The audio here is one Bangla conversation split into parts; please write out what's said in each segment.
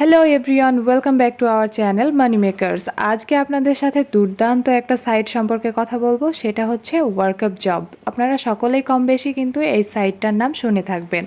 Hello everyone, welcome back to our channel money makers. আজকে আপনাদের সাথে দুর্দান্ত একটা সাইট সম্পর্কে কথা বলবো, সেটা হচ্ছে ওয়ার্কআপ জব। আপনারা সকলেই কম বেশি কিন্তু এই সাইটটার নাম শুনে থাকবেন।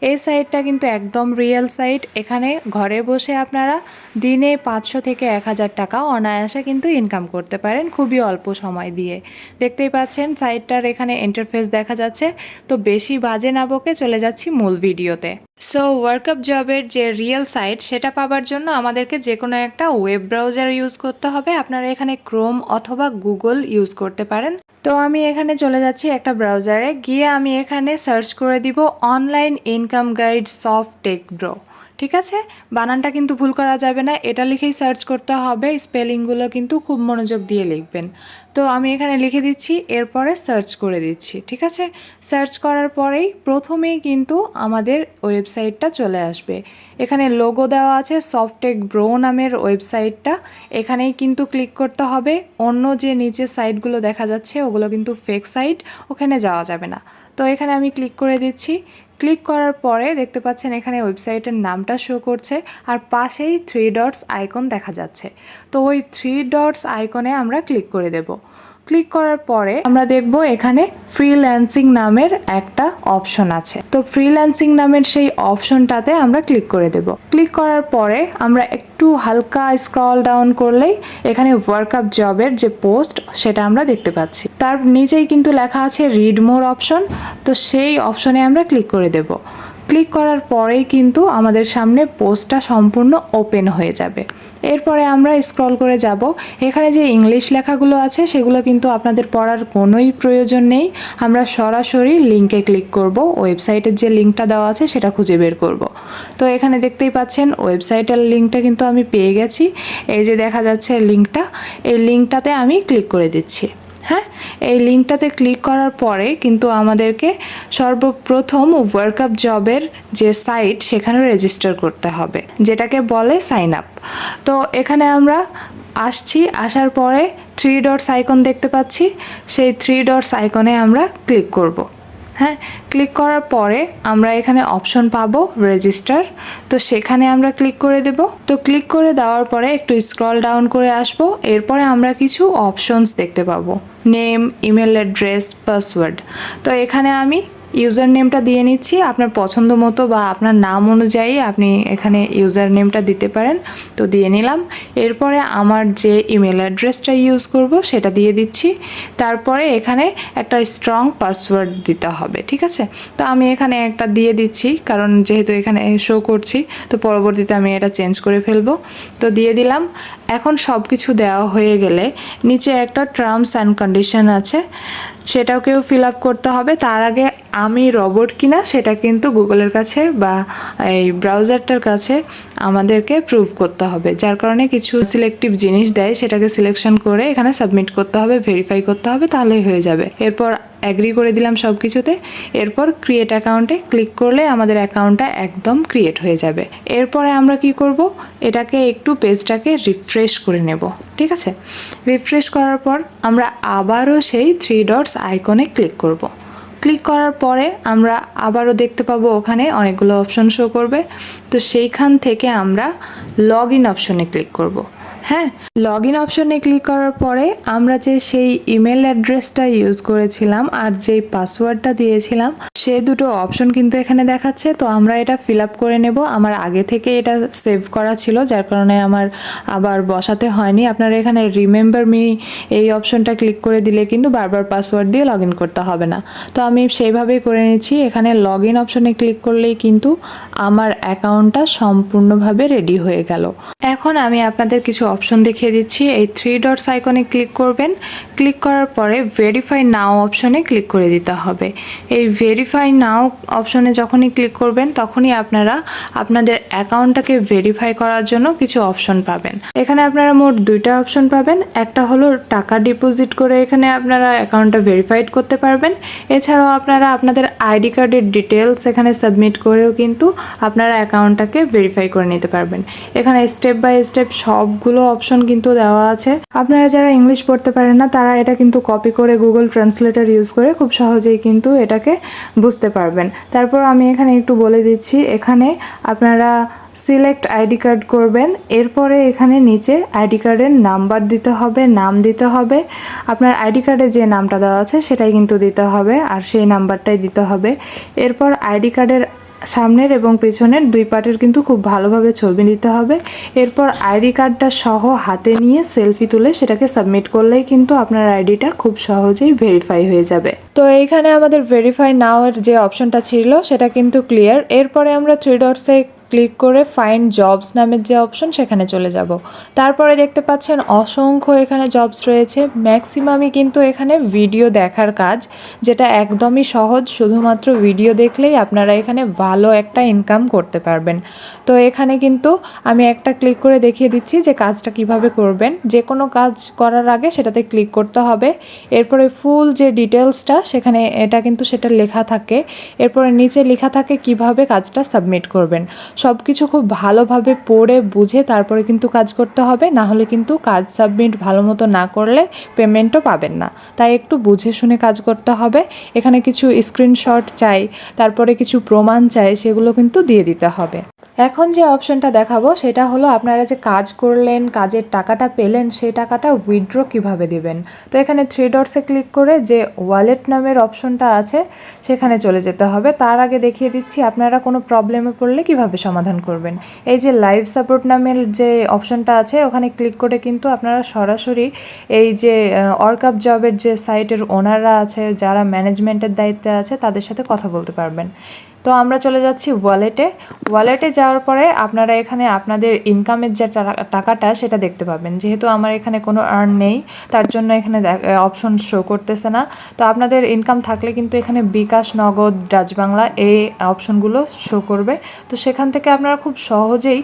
এই সাইটটা কিন্তু একদম রিয়েল সাইট। এখানে ঘরে বসে আপনারা দিনে 500 থেকে 1000 টাকা অনায়াসে কিন্তু ইনকাম করতে পারেন খুবই অল্প সময় দিয়ে। দেখতেই পাচ্ছেন সাইটটার এখানে ইন্টারফেস দেখা যাচ্ছে। তো বেশি বাজে না বকে চলে যাচ্ছি মূল ভিডিওতে। সো ওয়ার্কআপ জবের যে রিয়েল সাইট সেটা পাবার জন্য আমাদেরকে যে কোনো একটা ওয়েব ব্রাউজার ইউজ করতে হবে। আপনারা এখানে ক্রোম অথবা গুগল ইউজ করতে পারেন। তো আমি এখানে চলে যাচ্ছি একটা ব্রাউজারে গিয়ে আমি এখানে সার্চ করে দিব online income guide soft tech bro. ঠিক আছে, বানানটা কিন্তু ভুল করা যাবে না, এটা লিখেই সার্চ করতে হবে। স্পেলিংগুলো কিন্তু খুব মনোযোগ দিয়ে লিখবেন। তো আমি এখানে লিখে দিচ্ছি, এরপরে সার্চ করে দিচ্ছি। ঠিক আছে, সার্চ করার পরেই প্রথমেই কিন্তু আমাদের ওয়েবসাইটটা চলে আসবে। এখানে লোগো দেওয়া আছে সফটেক ব্রো নামের ওয়েবসাইটটা, এখানেই কিন্তু ক্লিক করতে হবে। অন্য যে নিচে সাইটগুলো দেখা যাচ্ছে ওগুলো কিন্তু ফেক সাইট, ওখানে যাওয়া যাবে না। তো এখানে আমি ক্লিক করে দিচ্ছি। ক্লিক করার পরে দেখতে পাচ্ছেন এখানে ওয়েবসাইটের নামটা শো করছে আর পাশেই 3 ডটস আইকন দেখা যাচ্ছে। তো ওই 3 ডটস আইকনে আমরা ক্লিক করে দেব। ক্লিক করার পরে আমরা দেখব এখানে ফ্রিল্যান্সিং নামের একটা অপশন আছে। তো ফ্রিল্যান্সিং নামের সেই অপশনটাতে আমরা ক্লিক করে দেব। ক্লিক করার পরে আমরা একটু হালকা স্ক্রল ডাউন করলেই এখানে ওয়ার্কআপ জবের যে পোস্ট সেটা আমরা দেখতে পাচ্ছি। তার নিচেই কিন্তু লেখা আছে রিড মোর অপশন। তো সেই অপশনে আমরা ক্লিক করে দেব। ক্লিক করার পরেই কিন্তু আমাদের সামনে পোস্টটা সম্পূর্ণ ওপেন হয়ে যাবে। এরপরে আমরা স্ক্রল করে যাব। এখানে যে ইংলিশ লেখাগুলো আছে সেগুলো কিন্তু আপনাদের পড়ার কোনোই প্রয়োজন নেই। আমরা সরাসরি লিঙ্কে ক্লিক করব, ওয়েবসাইটের যে লিঙ্কটা দেওয়া আছে সেটা খুঁজে বের করব। তো এখানে দেখতেই পাচ্ছেন ওয়েবসাইটের লিঙ্কটা কিন্তু আমি পেয়ে গেছি। এই যে দেখা যাচ্ছে লিঙ্কটা, এই লিঙ্কটাতে আমি ক্লিক করে দিচ্ছি। হ্যাঁ, এই লিঙ্কটাতে ক্লিক করার পরে কিন্তু আমাদেরকে সর্বপ্রথম ওয়ার্কআপ জবের যে সাইট সেখানে রেজিস্টার করতে হবে, যেটাকে বলে সাইন আপ। তো এখানে আমরা আসছি, আসার পরে 3 ডটস আইকন দেখতে পাচ্ছি, সেই 3 ডটস আইকনে আমরা ক্লিক করব। হ্যাঁ, ক্লিক করার পরে আমরা এখানে অপশন পাবো রেজিস্টার। তো সেখানে আমরা ক্লিক করে দেব। তো ক্লিক করে দেওয়ার পরে একটু স্ক্রল ডাউন করে আসবো। এরপরে আমরা কিছু অপশনস দেখতে পাবো, নেম, ইমেল অ্যাড্রেস, পাসওয়ার্ড। তো এখানে আমি ইউজার নেমটা দিয়ে নিচ্ছি আপনার পছন্দ মতো বা আপনার নাম অনুযায়ী আপনি এখানে ইউজার নেমটা দিতে পারেন। তো দিয়ে নিলাম। এরপরে আমার যে ইমেল অ্যাড্রেসটা ইউজ করব সেটা দিয়ে দিচ্ছি। তারপরে এখানে একটা স্ট্রং পাসওয়ার্ড দিতে হবে। ঠিক আছে, তো আমি এখানে একটা দিয়ে দিচ্ছি, কারণ যেহেতু এখানে শো করছি তো পরবর্তীতে আমি এটা চেঞ্জ করে ফেলবো। তো দিয়ে দিলাম। এখন সব কিছু দেওয়া হয়ে গেলে নিচে একটা টার্মস অ্যান্ড কন্ডিশন আছে, সেটাকেও ফিল আপ করতে হবে। তার আগে আমি রোবট কিনা সেটা কিন্তু গুগলের কাছে বা এই ব্রাউজারটার কাছে আমাদেরকে প্রুভ করতে হবে, যার কারণে কিছু সিলেক্টিভ জিনিস দেয়, সেটাকে সিলেকশন করে এখানে সাবমিট করতে হবে, ভেরিফাই করতে হবে, তাহলেই হয়ে যাবে। এরপর অ্যাগ্রি করে দিলাম সব কিছুতে। এরপর ক্রিয়েট অ্যাকাউন্টে ক্লিক করলে আমাদের অ্যাকাউন্টটা একদম ক্রিয়েট হয়ে যাবে। এরপরে আমরা কি করব, এটাকে একটু পেজটাকে রিফ্রেশ করে নেব। ঠিক আছে, রিফ্রেশ করার পর আমরা আবারও সেই 3 ডটস আইকনে ক্লিক করব। ক্লিক করার পরে আমরা আবারও দেখতে পাবো ওখানে অনেকগুলো অপশন শো করবে। তো সেইখান থেকে আমরা লগ ইন অপশনে ক্লিক করব। হ্যাঁ, লগ ইন অপশনে ক্লিক করার পরে আমরা যে সেই ইমেল অ্যাড্রেসটা ইউজ করেছিলাম আর যেই পাসওয়ার্ডটা দিয়েছিলাম সে দুটো অপশন কিন্তু এখানে দেখাচ্ছে। তো আমরা এটা ফিল আপ করে নেব। আমার আগে থেকে এটা সেভ করা ছিল, যার কারণে আমার আবার বসাতে হয়নি। আপনারা এখানে রিমেম্বার মি এই অপশনটা ক্লিক করে দিলে কিন্তু বারবার পাসওয়ার্ড দিয়ে লগ ইন করতে হবে না। তো আমি সেইভাবেই করে নিচ্ছি। এখানে লগ ইন অপশনে ক্লিক করলেই কিন্তু আমার অ্যাকাউন্টটা সম্পূর্ণভাবে রেডি হয়ে গেল। এখন আমি আপনাদের কিছু অপশন দেখিয়ে দিচ্ছি। এই 3 ডটস আইকনে ক্লিক করবেন। ক্লিক করার পরে ভেরিফাই নাও অপশনে ক্লিক করে দিতে হবে। এই ভেরিফাই নাও অপশনে যখনই ক্লিক করবেন তখনই আপনারা আপনাদের অ্যাকাউন্টটাকে ভেরিফাই করার জন্য কিছু অপশন পাবেন। এখানে আপনারা মোট 2টা অপশন পাবেন। একটা হলো টাকা ডিপোজিট করে এখানে আপনারা অ্যাকাউন্টটা ভেরিফাইড করতে পারবেন। এছাড়াও আপনারা আপনাদের আইডি কার্ডের ডিটেলস এখানে সাবমিট করেও কিন্তু আপনারা অ্যাকাউন্টটাকে ভেরিফাই করে নিতে পারবেন। এখানে স্টেপ বাই স্টেপ সবগুলো অপশন কিন্তু দেওয়া আছে। আপনারা যারা ইংলিশ পড়তে পারেন না তারা এটা কিন্তু কপি করে গুগল ট্রান্সলেটর ইউজ করে খুব সহজেই কিন্তু এটাকে বুঝতে পারবেন। তারপর আমি এখানে একটু বলে দিচ্ছি, এখানে আপনারা সিলেক্ট আইডি কার্ড করবেন। এরপরে এখানে নিচে আইডি কার্ডের নাম্বার দিতে হবে, নাম দিতে হবে। আপনার আইডি কার্ডে যে নামটা দেওয়া আছে সেটাই কিন্তু দিতে হবে, আর সেই নাম্বারটাই দিতে হবে। এরপর আইডি কার্ডের সামনের এবং পেছনের দুই পার্টের কিন্তু খুব ভালোভাবে ছবি নিতে হবে। এরপর আইডি কার্ডটা সহ হাতে নিয়ে সেলফি তুলে সেটাকে সাবমিট করলেই কিন্তু আপনার আইডিটা খুব সহজেই ভেরিফাই হয়ে যাবে। তো এইখানে আমাদের ভেরিফাই নাও এর যে অপশনটা ছিল সেটা কিন্তু ক্লিয়ার। এরপরে আমরা থ্রি ডটসে ক্লিক করে ফাইন্ড জবস নামের যে অপশন সেখানে চলে যাব। তারপরে দেখতে পাচ্ছেন অসংখ্য এখানে জবস রয়েছে। ম্যাক্সিমামই কিন্তু এখানে ভিডিও দেখার কাজ, যেটা একদমই সহজ। শুধুমাত্র ভিডিও দেখলেই আপনারা এখানে ভালো একটা ইনকাম করতে পারবেন। তো এখানে কিন্তু আমি একটা ক্লিক করে দেখিয়ে দিচ্ছি যে কাজটা কিভাবে করবেন। যে কোনো কাজ করার আগে সেটাতে ক্লিক করতে হবে। এরপরে ফুল যে ডিটেলসটা সেখানে সেটা লেখা থাকে। এরপরে নিচে লেখা থাকে কিভাবে কাজটা সাবমিট করবেন। সব কিছু খুব ভালোভাবে পড়ে বুঝে তারপরে কিন্তু কাজ করতে হবে, না হলে কিন্তু কাজ সাবমিট ভালো মতো না করলে পেমেন্টও পাবেন না। তাই একটু বুঝে শুনে কাজ করতে হবে। এখানে কিছু স্ক্রিনশট চাই, তারপরে কিছু প্রমাণ চাই, সেগুলো কিন্তু দিয়ে দিতে হবে। এখন যে অপশনটা দেখাবো সেটা হলো আপনারা যে কাজ করলেন, কাজের টাকাটা পেলেন, সেই টাকাটা উইথড্র কিভাবে দিবেন। তো এখানে থ্রি ডটসে ক্লিক করে যে ওয়ালেট নামের অপশনটা আছে সেখানে চলে যেতে হবে। তার আগে দেখিয়ে দিচ্ছি আপনারা কোনো প্রবলেমে পড়লে কিভাবে সমাধান করবেন। এই যে লাইভ সাপোর্ট নামের যে অপশনটা আছে ওখানে ক্লিক করে কিন্তু আপনারা সরাসরি এই যে ওয়ার্কআপ জবের যে সাইটের ওনাররা আছে, যারা ম্যানেজমেন্টের দায়িত্বে আছে, তাদের সাথে কথা বলতে পারবেন। তো আমরা চলে যাচ্ছি ওয়ালেটে যাওয়ার পরে আপনারা এখানে আপনাদের ইনকামের যে টাকাটা সেটা দেখতে পাবেন। যেহেতু আমার এখানে কোনো আর্ন নেই, তার জন্য এখানে অপশন শো করতেছে না। তো আপনাদের ইনকাম থাকলে কিন্তু এখানে বিকাশ, নগদ, ডাচ বাংলা এই অপশনগুলো শো করবে। তো সেখান থেকে আপনারা খুব সহজেই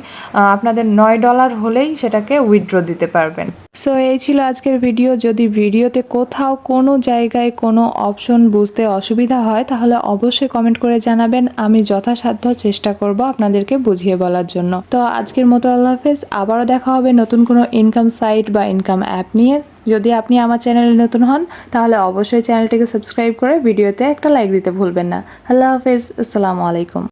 আপনাদের $9 হলেই সেটাকে উইথড্র দিতে পারবেন। সো এই ছিল আজকের ভিডিও। যদি ভিডিওতে কোথাও কোনো জায়গায় কোনো অপশন বুঝতে অসুবিধা হয় তাহলে অবশ্যই কমেন্ট করে জানাবেন। আমি যথাসাধ্য চেষ্টা করব আপনাদেরকে বুঝিয়ে বলার জন্য। তো আজকের মতো আল্লাহ হাফেজ। আবারও দেখা হবে নতুন কোনো ইনকাম সাইট বা ইনকাম অ্যাপ নিয়ে। যদি আপনি আমার চ্যানেলে নতুন হন তাহলে অবশ্যই চ্যানেলটিকে সাবস্ক্রাইব করে ভিডিওতে একটা লাইক দিতে ভুলবেন না। আল্লাহ হাফেজ, আসসালামু আলাইকুম।